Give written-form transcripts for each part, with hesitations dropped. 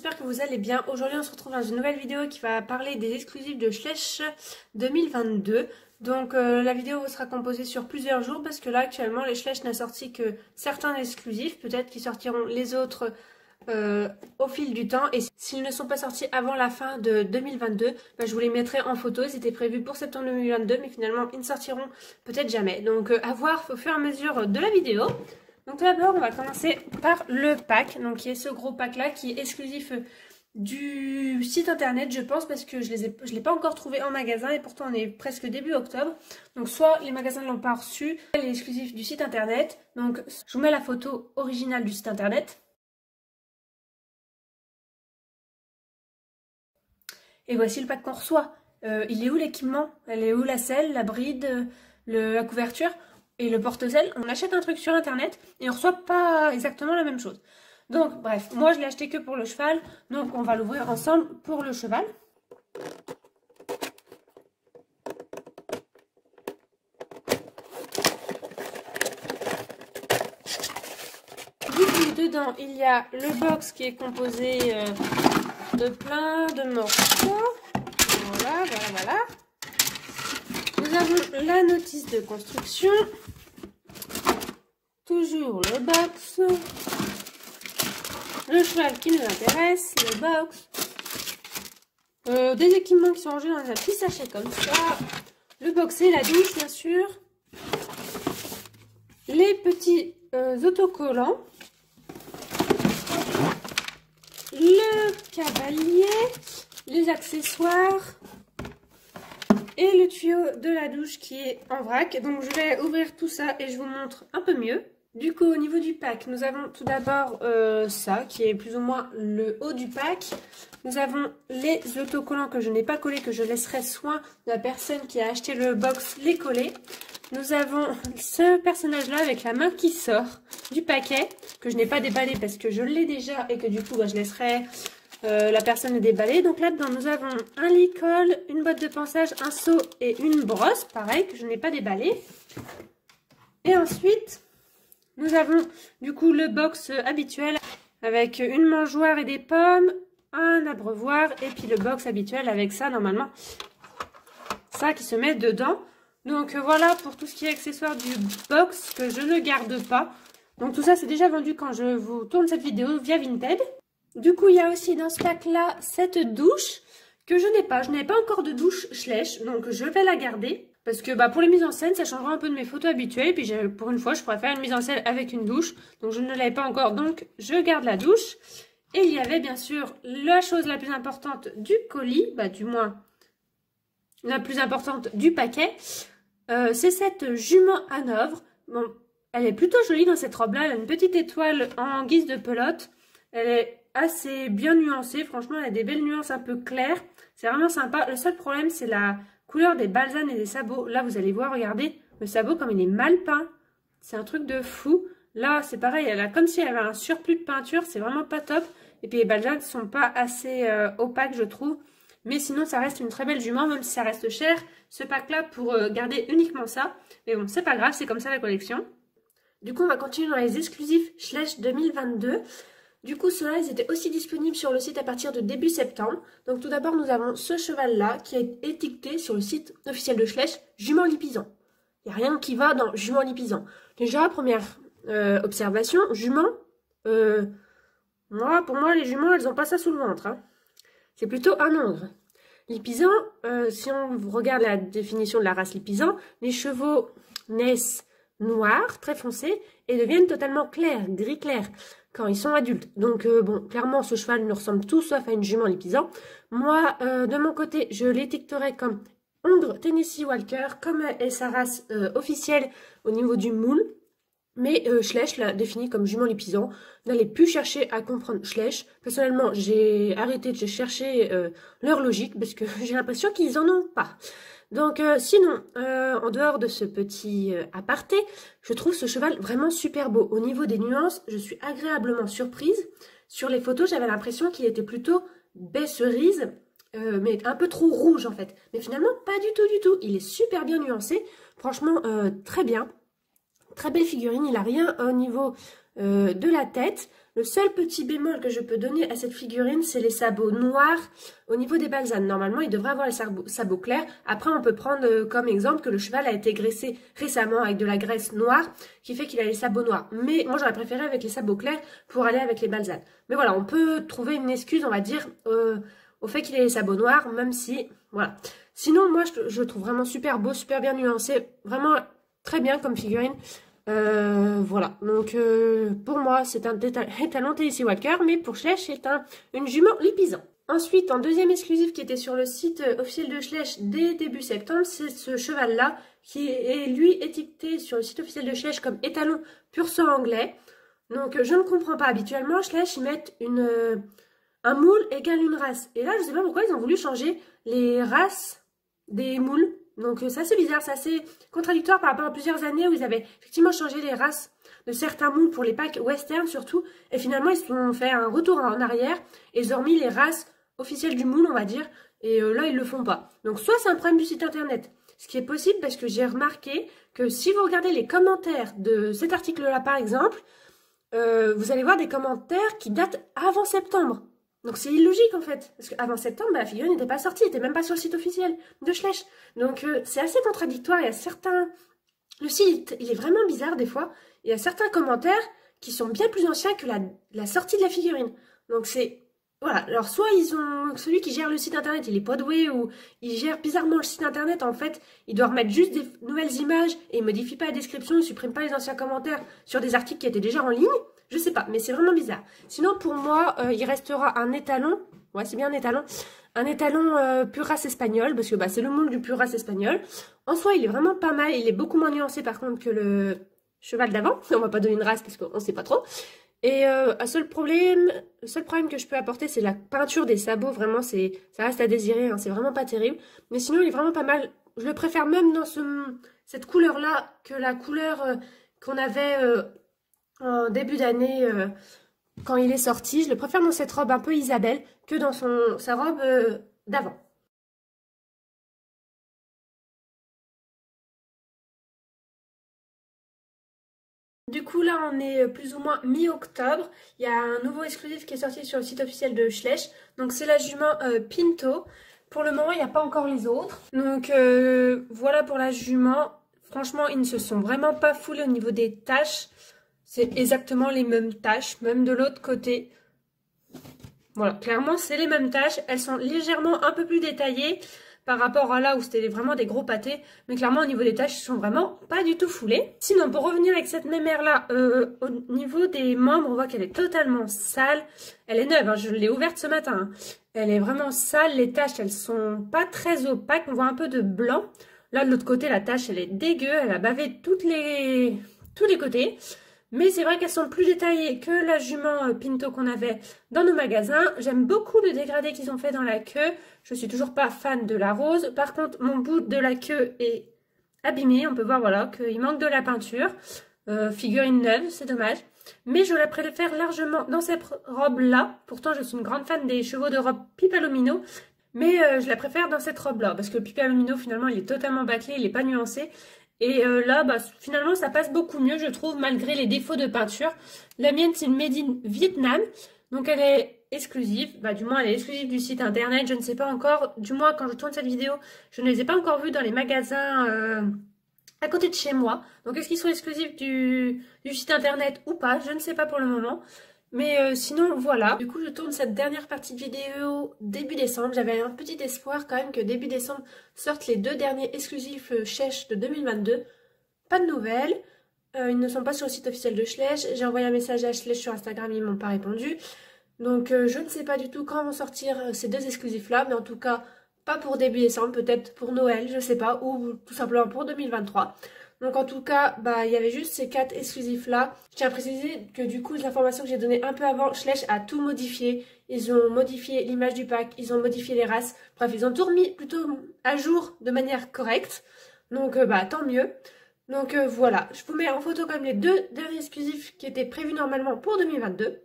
j'espère que vous allez bien. Aujourd'hui on se retrouve dans une nouvelle vidéo qui va parler des exclusifs de Schleich 2022. Donc la vidéo sera composée sur plusieurs jours parce que là actuellement les Schleich n'a sorti que certains exclusifs. Peut-être qu'ils sortiront les autres au fil du temps. Et s'ils ne sont pas sortis avant la fin de 2022, bah, je vous les mettrai en photo. C'était prévu pour septembre 2022 mais finalement ils ne sortiront peut-être jamais. Donc à voir au fur et à mesure de la vidéo. Donc tout d'abord, on va commencer par le pack, donc qui est ce gros pack là, qui est exclusif du site internet, je pense, parce que je l'ai pas encore trouvé en magasin et pourtant on est presque début octobre. Donc soit les magasins ne l'ont pas reçu, soit il est exclusif du site internet. Donc je vous mets la photo originale du site internet. Et voici le pack qu'on reçoit. Il est où l'équipement? Elle est où la selle, la bride, la couverture? Et le porte-selle, on achète un truc sur internet et on reçoit pas exactement la même chose. Donc bref, moi je l'ai acheté que pour le cheval, donc on va l'ouvrir ensemble pour le cheval. Du coup, dedans il y a le box qui est composé de plein de morceaux. Voilà. Nous avons la notice de construction. Toujours le box, le cheval qui nous intéresse, le box, des équipements qui sont rangés dans un petit sachet comme ça, le box et la douche bien sûr, les petits autocollants, le cavalier, les accessoires et le tuyau de la douche qui est en vrac. Donc je vais ouvrir tout ça et je vous montre un peu mieux. Du coup, au niveau du pack, nous avons tout d'abord ça, qui est plus ou moins le haut du pack. Nous avons les autocollants que je n'ai pas collés, que je laisserai soin de la personne qui a acheté le box les coller. Nous avons ce personnage-là avec la main qui sort du paquet, que je n'ai pas déballé parce que je l'ai déjà et que du coup, bah, je laisserai la personne le déballer. Donc là-dedans, nous avons un lit-colle, une botte de pansage, un seau et une brosse, pareil, que je n'ai pas déballé. Et ensuite... nous avons du coup le box habituel avec une mangeoire et des pommes, un abreuvoir et puis le box habituel avec ça normalement, ça qui se met dedans. Donc voilà pour tout ce qui est accessoire du box que je ne garde pas. Donc tout ça c'est déjà vendu quand je vous tourne cette vidéo via Vinted. Du coup il y a aussi dans ce pack là cette douche que je n'ai pas. Je n'ai pas encore de douche Schleich donc je vais la garder. Parce que bah, pour les mises en scène, ça changera un peu de mes photos habituelles. Et puis pour une fois, je pourrais faire une mise en scène avec une douche. Donc je ne l'avais pas encore, donc je garde la douche. Et il y avait bien sûr la chose la plus importante du colis, bah, du moins la plus importante du paquet. C'est cette jument Hanovre. Bon, elle est plutôt jolie dans cette robe-là. Elle a une petite étoile en guise de pelote. Elle est assez bien nuancée. Franchement, elle a des belles nuances un peu claires. C'est vraiment sympa. Le seul problème, c'est la couleur des balsanes et des sabots. Là, vous allez voir, regardez, le sabot comme il est mal peint. C'est un truc de fou. Là, c'est pareil, elle a comme si elle avait un surplus de peinture. C'est vraiment pas top. Et puis les balsanes ne sont pas assez opaques, je trouve. Mais sinon, ça reste une très belle jument, même si ça reste cher. Ce pack-là pour garder uniquement ça. Mais bon, c'est pas grave, c'est comme ça la collection. Du coup, on va continuer dans les exclusifs Schleich 2022. Du coup, ceux-là, ils étaient aussi disponibles sur le site à partir de début septembre. Donc tout d'abord, nous avons ce cheval-là qui est étiqueté sur le site officiel de Schleich, jument lipizzan. Il n'y a rien qui va dans jument lipizzan. Déjà, première observation, jument, pour moi, les juments, elles n'ont pas ça sous le ventre. Hein. C'est plutôt un ogre. Lipizzan, si on regarde la définition de la race lipizzan, les chevaux naissent noirs, très foncés, et deviennent totalement clairs, gris clair, quand ils sont adultes. Donc bon, clairement ce cheval me ressemble tout sauf à une jument lipizzan. Moi de mon côté je l'étiqueterai comme Hongre Tennessee Walker, comme est sa race officielle au niveau du moule. Mais Schleich l'a défini comme jument lipizzan. N'allez plus chercher à comprendre Schleich. Personnellement j'ai arrêté de chercher leur logique parce que j'ai l'impression qu'ils en ont pas. Donc sinon, en dehors de ce petit aparté, je trouve ce cheval vraiment super beau. Au niveau des nuances, je suis agréablement surprise. Sur les photos, j'avais l'impression qu'il était plutôt baie cerise, mais un peu trop rouge en fait. Mais finalement, pas du tout. Il est super bien nuancé. Franchement, très bien. Très belle figurine. Il n'a rien au niveau de la tête. Le seul petit bémol que je peux donner à cette figurine, c'est les sabots noirs au niveau des balsanes. Normalement, il devrait avoir les sabots clairs. Après, on peut prendre comme exemple que le cheval a été graissé récemment avec de la graisse noire, qui fait qu'il a les sabots noirs. Mais moi, j'aurais préféré avec les sabots clairs pour aller avec les balsanes. Mais voilà, on peut trouver une excuse, on va dire, au fait qu'il ait les sabots noirs, même si, voilà. Sinon, moi, je le trouve vraiment super beau, super bien nuancé, vraiment très bien comme figurine. Voilà, donc pour moi c'est un étalon TC Walker, mais pour Schleich c'est une jument Lipizzan. Ensuite, en deuxième exclusif qui était sur le site officiel de Schleich dès début septembre, c'est ce cheval-là qui est lui étiqueté sur le site officiel de Schleich comme étalon pur sang anglais. Donc je ne comprends pas, habituellement Schleich ils mettent un moule égale une race. Et là je ne sais pas pourquoi ils ont voulu changer les races des moules. Donc ça c'est bizarre, c'est assez contradictoire par rapport à plusieurs années où ils avaient effectivement changé les races de certains moules pour les packs western surtout. Et finalement ils se sont fait un retour en arrière et ils ont remis les races officielles du moule on va dire. Et là ils le font pas. Donc soit c'est un problème du site internet, ce qui est possible parce que j'ai remarqué que si vous regardez les commentaires de cet article là par exemple, vous allez voir des commentaires qui datent avant septembre. Donc c'est illogique en fait, parce qu'avant septembre, la figurine n'était pas sortie, elle n'était même pas sur le site officiel de Schleich. Donc c'est assez contradictoire, il y a certains... Le site, il est vraiment bizarre des fois, il y a certains commentaires qui sont bien plus anciens que la sortie de la figurine. Donc c'est... Voilà, alors soit ils ont... Celui qui gère le site internet, il est pas doué, ou il gère bizarrement le site internet, en fait, il doit remettre juste des nouvelles images, et il modifie pas la description, il supprime pas les anciens commentaires sur des articles qui étaient déjà en ligne. Je sais pas, mais c'est vraiment bizarre. Sinon, pour moi, il restera un étalon. Ouais, c'est bien un étalon. Un étalon pure race espagnole, parce que bah, c'est le moule du pure race espagnol. En soi, il est vraiment pas mal. Il est beaucoup moins nuancé, par contre, que le cheval d'avant. On va pas donner une race, parce qu'on sait pas trop. Et le seul problème que je peux apporter, c'est la peinture des sabots. Vraiment, ça reste à désirer. Hein, c'est vraiment pas terrible. Mais sinon, il est vraiment pas mal. Je le préfère même dans cette couleur-là que la couleur qu'on avait... en début d'année, quand il est sorti, je le préfère dans cette robe un peu Isabelle que dans sa robe d'avant. Du coup, là, on est plus ou moins mi-octobre. Il y a un nouveau exclusif qui est sorti sur le site officiel de Schleich. Donc, c'est la jument Pinto. Pour le moment, il n'y a pas encore les autres. Donc, voilà pour la jument. Franchement, ils ne se sont vraiment pas foulés au niveau des taches. C'est exactement les mêmes taches, même de l'autre côté. Voilà, clairement, c'est les mêmes taches. Elles sont légèrement un peu plus détaillées par rapport à là où c'était vraiment des gros pâtés. Mais clairement, au niveau des taches, ils sont vraiment pas du tout foulés. Sinon, pour revenir avec cette mémère-là, au niveau des membres, on voit qu'elle est totalement sale. Elle est neuve, hein, je l'ai ouverte ce matin. Hein. Elle est vraiment sale. Les taches, elles sont pas très opaques. On voit un peu de blanc. Là, de l'autre côté, la tache, elle est dégueu. Elle a bavé tous les côtés. Mais c'est vrai qu'elles sont plus détaillées que la jument Pinto qu'on avait dans nos magasins. J'aime beaucoup le dégradé qu'ils ont fait dans la queue. Je suis toujours pas fan de la rose. Par contre, mon bout de la queue est abîmé. On peut voir voilà qu'il manque de la peinture. Figurine neuve, c'est dommage. Mais je la préfère largement dans cette robe-là. Pourtant, je suis une grande fan des chevaux de robe Pipalomino. Mais je la préfère dans cette robe-là. Parce que le Pipalomino, finalement, il est totalement bâclé, il n'est pas nuancé. Et là, bah, finalement, ça passe beaucoup mieux, je trouve, malgré les défauts de peinture. La mienne, c'est une Made in Vietnam. Donc, elle est exclusive. Bah, du moins, elle est exclusive du site internet. Je ne sais pas encore. Du moins, quand je tourne cette vidéo, je ne les ai pas encore vues dans les magasins à côté de chez moi. Donc, est-ce qu'ils sont exclusifs du site internet ou pas? Je ne sais pas pour le moment. Mais sinon, voilà. Du coup, je tourne cette dernière partie de vidéo début décembre. J'avais un petit espoir quand même que début décembre sortent les deux derniers exclusifs Schleich de 2022. Pas de nouvelles. Ils ne sont pas sur le site officiel de Schleich. J'ai envoyé un message à Schleich sur Instagram, ils m'ont pas répondu. Donc, je ne sais pas du tout quand vont sortir ces deux exclusifs-là. Mais en tout cas, pas pour début décembre, peut-être pour Noël, je sais pas. Ou tout simplement pour 2023. Donc en tout cas, bah, il y avait juste ces 4 exclusifs là. Je tiens à préciser que du coup, les informations que j'ai données un peu avant, Schleich a tout modifié. Ils ont modifié l'image du pack, ils ont modifié les races. Bref, ils ont tout remis plutôt à jour de manière correcte. Donc bah tant mieux. Donc voilà, je vous mets en photo quand même les deux derniers exclusifs qui étaient prévus normalement pour 2022.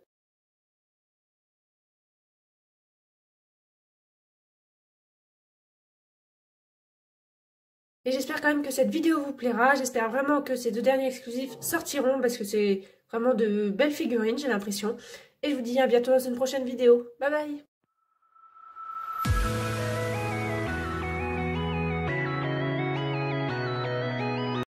Et j'espère quand même que cette vidéo vous plaira. J'espère vraiment que ces deux derniers exclusifs sortiront parce que c'est Vraiment de belles figurines, j'ai l'impression. Et je vous dis à bientôt dans une prochaine vidéo. Bye bye!